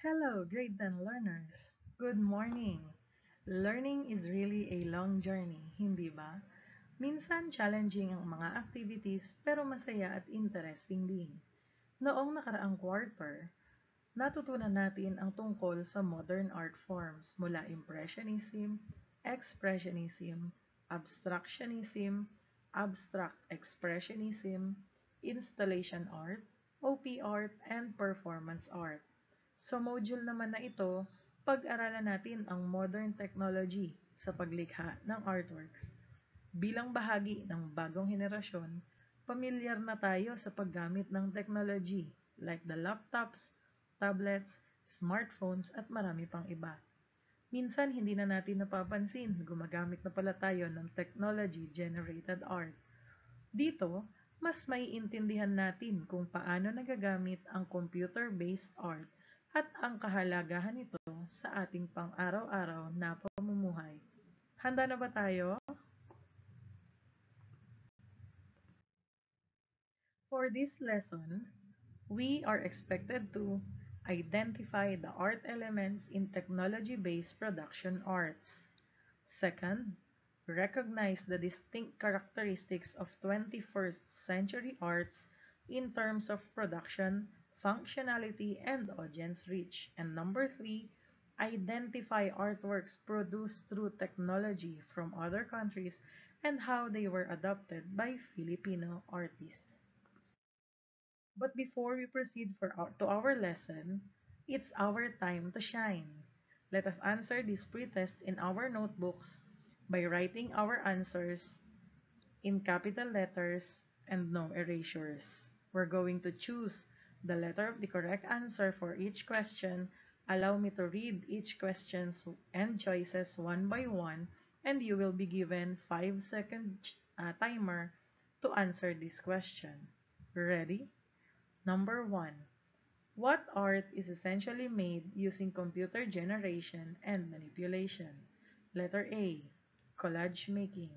Hello, grade 10 learners. Good morning. Learning is really a long journey, hindi ba? Minsan challenging ang mga activities pero masaya at interesting din. Noong nakaraang quarter, natutunan natin ang tungkol sa modern art forms mula Impressionism, Expressionism, Abstractionism, Abstract Expressionism, Installation Art, OP Art, and Performance Art. Sa module naman na ito, pag-aralan natin ang modern technology sa paglikha ng artworks. Bilang bahagi ng bagong henerasyon, pamilyar na tayo sa paggamit ng technology like the laptops, tablets, smartphones at marami pang iba. Minsan hindi na natin napapansin, gumagamit na pala tayo ng technology-generated art. Dito, mas maiintindihan natin kung paano nagagamit ang computer-based art at ang kahalagahan nito sa ating pang-araw-araw na pamumuhay. Handa na ba tayo? For this lesson, we are expected to identify the art elements in technology-based production arts. Second, recognize the distinct characteristics of 21st century arts in terms of production, functionality, and audience reach. And number three, identify artworks produced through technology from other countries and how they were adopted by Filipino artists. But before we proceed to our lesson, it's our time to shine. Let us answer this pretest in our notebooks by writing our answers in capital letters and no erasures. We're going to choose the letter of the correct answer for each question. Allow me to read each questions and choices one by one, and you will be given 5-second timer to answer this question. Ready? Number 1. What art is essentially made using computer generation and manipulation? Letter A. Collage making.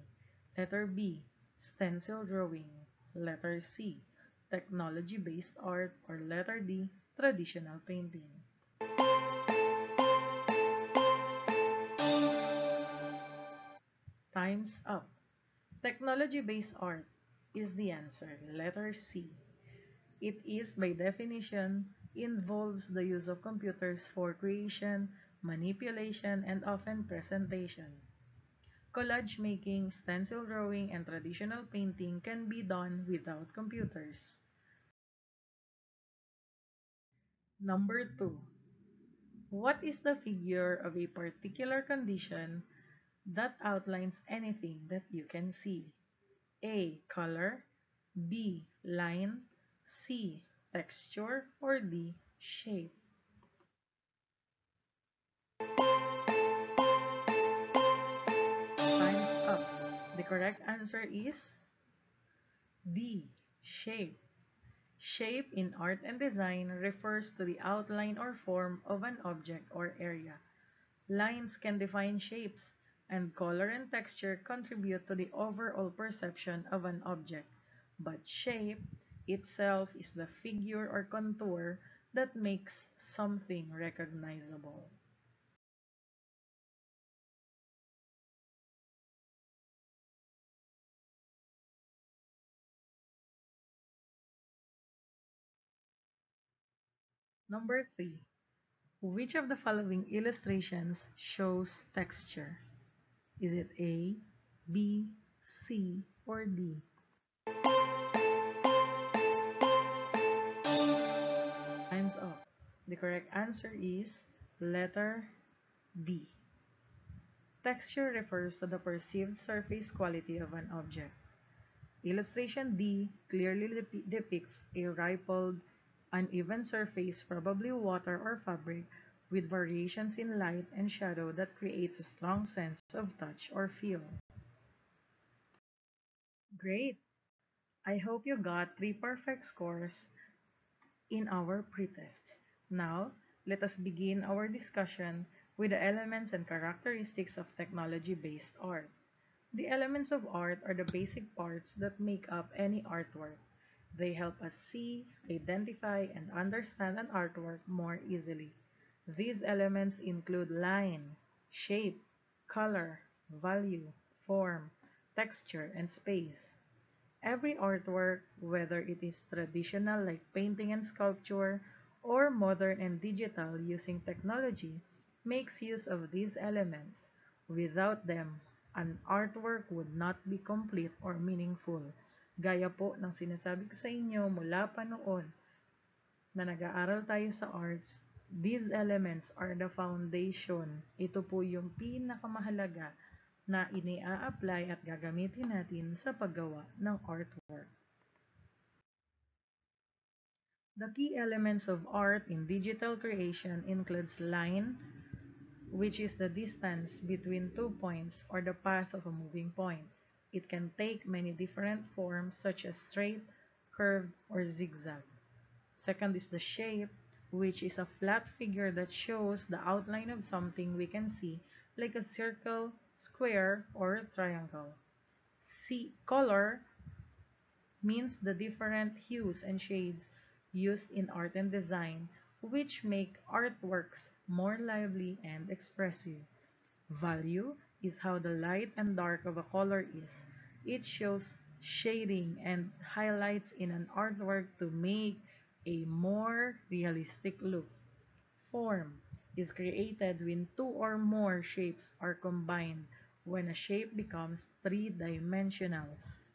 Letter B. Stencil drawing. Letter C. Technology-based art. Or letter D. Traditional painting. Time's up. Technology-based art is the answer. Letter C. It is, by definition, involves the use of computers for creation, manipulation, and often presentation. Collage making, stencil drawing, and traditional painting can be done without computers. Number 2. What is the figure of a particular condition that outlines anything that you can see? A. Color. B. Line. C. Texture. Or D. Shape. Time's up. The correct answer is D. Shape. Shape in art and design refers to the outline or form of an object or area. Lines can define shapes, and color and texture contribute to the overall perception of an object. But shape itself is the figure or contour that makes something recognizable. Number 3. Which of the following illustrations shows texture? Is it A, B, C, or D? Time's up. The correct answer is letter B. Texture refers to the perceived surface quality of an object. Illustration D clearly depicts a rippled, uneven surface, probably water or fabric, with variations in light and shadow that creates a strong sense of touch or feel. Great! I hope you got 3 perfect scores in our pretest. Now, let us begin our discussion with the elements and characteristics of technology-based art. The elements of art are the basic parts that make up any artwork. They help us see, identify, and understand an artwork more easily. These elements include line, shape, color, value, form, texture, and space. Every artwork, whether it is traditional like painting and sculpture, or modern and digital using technology, makes use of these elements. Without them, an artwork would not be complete or meaningful. Gaya po ng sinasabi ko sa inyo mula pa noon na nag-aaral tayo sa arts, these elements are the foundation. Ito po yung pinakamahalaga na ini-apply at gagamitin natin sa paggawa ng artwork. The key elements of art in digital creation includes line, which is the distance between two points or the path of a moving point. It can take many different forms such as straight, curved, or zigzag. Second is the shape, which is a flat figure that shows the outline of something we can see, like a circle, square, or triangle. See, color means the different hues and shades used in art and design, which make artworks more lively and expressive. Value is how the light and dark of a color is. It shows shading and highlights in an artwork to make a more realistic look. Form is created when two or more shapes are combined. When a shape becomes three-dimensional,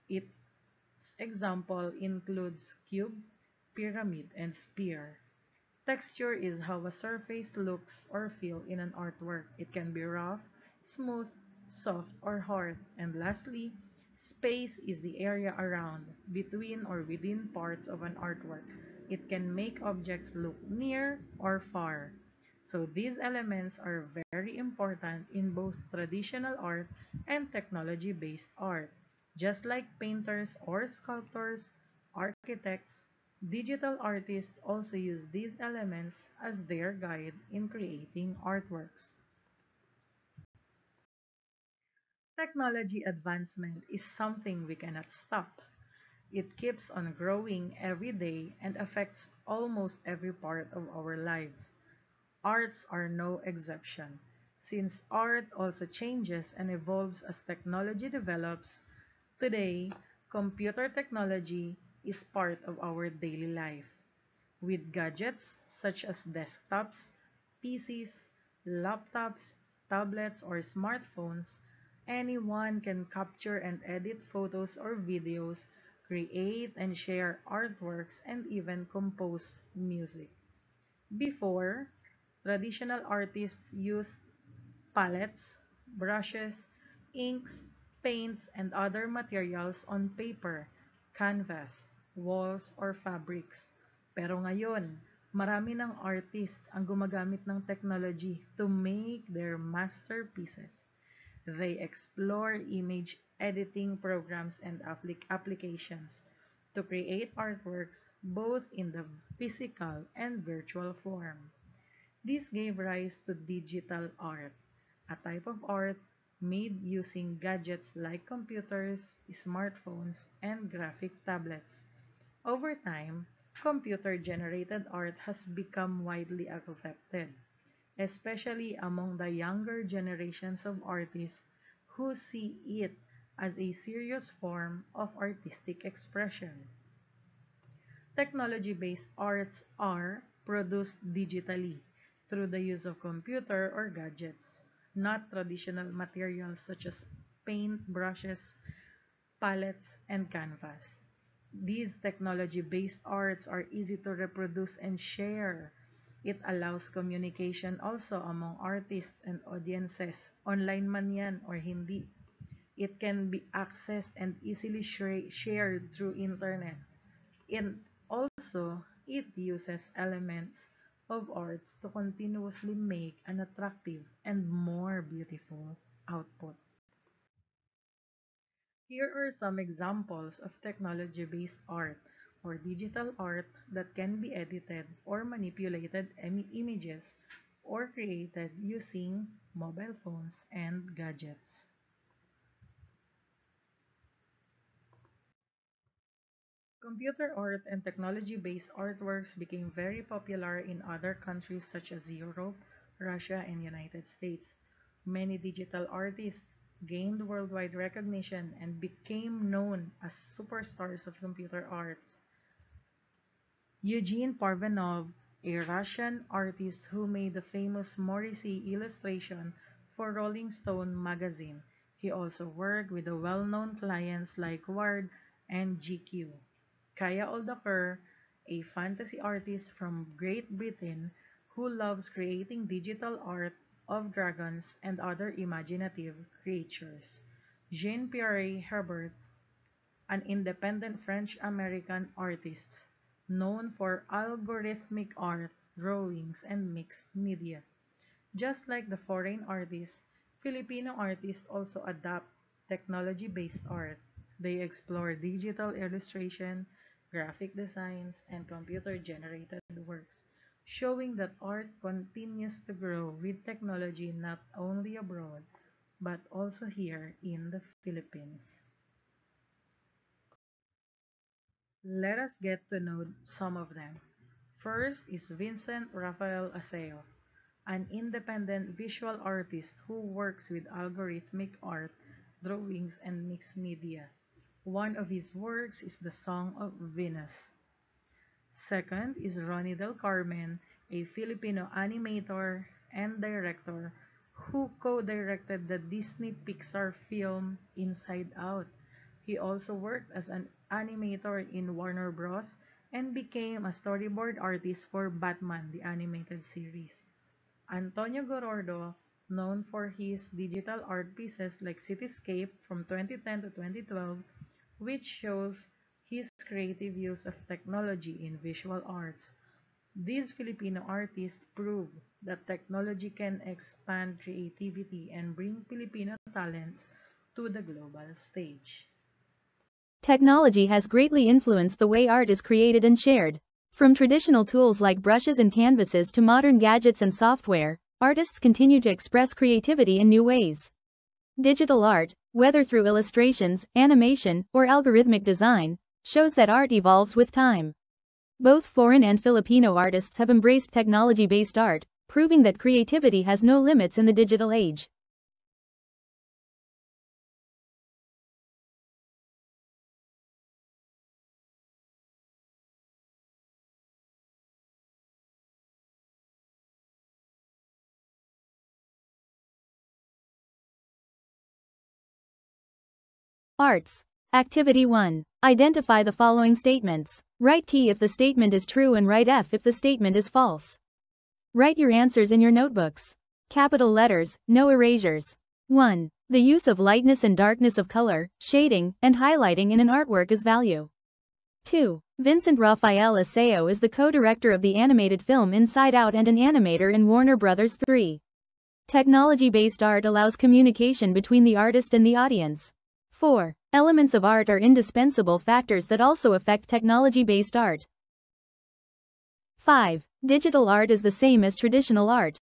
its example includes cube, pyramid, and sphere. Texture is how a surface looks or feel in an artwork. It can be rough, smooth, soft, or hard. And lastly, space is the area around, between, or within parts of an artwork. It can make objects look near or far. So these elements are very important in both traditional art and technology-based art. Just like painters or sculptors, architects, digital artists also use these elements as their guide in creating artworks. Technology advancement is something we cannot stop. It keeps on growing every day and affects almost every part of our lives. Arts are no exception. Since art also changes and evolves as technology develops, today, computer technology is part of our daily life. With gadgets such as desktops, PCs, laptops, tablets, or smartphones, anyone can capture and edit photos or videos, create and share artworks, and even compose music. Before, traditional artists used palettes, brushes, inks, paints, and other materials on paper, canvas, walls, or fabrics. Pero ngayon, marami ng artist ang gumagamit ng technology to make their masterpieces. They explore image editing programs and applications to create artworks both in the physical and virtual form. This gave rise to digital art, a type of art made using gadgets like computers, smartphones, and graphic tablets. Over time, computer-generated art has become widely accepted, especially among the younger generations of artists who see it as a serious form of artistic expression. Technology-based arts are produced digitally through the use of computer or gadgets, not traditional materials such as paint, brushes, palettes, and canvas. These technology-based arts are easy to reproduce and share. It allows communication also among artists and audiences, online man yan or hindi. It can be accessed and easily shared through internet. And also, it uses elements of arts to continuously make an attractive and more beautiful output. Here are some examples of technology-based art or digital art that can be edited or manipulated images or created using mobile phones and gadgets. Computer art and technology-based artworks became very popular in other countries such as Europe, Russia, and United States. Many digital artists gained worldwide recognition and became known as superstars of computer arts. Eugene Parvanov, a Russian artist who made the famous Morrissey illustration for Rolling Stone magazine. He also worked with the well-known clients like Ward and GQ. Kaya Oldaker, a fantasy artist from Great Britain who loves creating digital art of dragons and other imaginative creatures. Jean-Pierre Herbert, an independent French-American artist known for algorithmic art, drawings, and mixed media. Just like the foreign artists, Filipino artists also adapt technology-based art. They explore digital illustration, graphic designs, and computer-generated works, showing that art continues to grow with technology not only abroad, but also here in the Philippines. Let us get to know some of them. First is Vincent Rafael Aseo, an independent visual artist who works with algorithmic art, drawings, and mixed media. One of his works is the Song of Venus. Second is Ronnie Del Carmen, a Filipino animator and director who co-directed the Disney Pixar film Inside Out. He also worked as an animator in Warner Bros. And became a storyboard artist for Batman the Animated Series. Antonio Gorordo, known for his digital art pieces like Cityscape from 2010 to 2012, which shows his creative use of technology in visual arts. These Filipino artists prove that technology can expand creativity and bring Filipino talents to the global stage. Technology has greatly influenced the way art is created and shared. From traditional tools like brushes and canvases to modern gadgets and software, artists continue to express creativity in new ways. Digital art, whether through illustrations, animation, or algorithmic design, shows that art evolves with time. Both foreign and Filipino artists have embraced technology-based art, proving that creativity has no limits in the digital age. Arts. Activity 1. Identify the following statements. Write T if the statement is true and write F if the statement is false. Write your answers in your notebooks. Capital letters, no erasures. 1. The use of lightness and darkness of color, shading, and highlighting in an artwork is value. 2. Vincent Rafael Aseo is the co-director of the animated film Inside Out and an animator in Warner Bros. 3. Technology-based art allows communication between the artist and the audience. 4. Elements of art are indispensable factors that also affect technology-based art. 5. Digital art is the same as traditional art.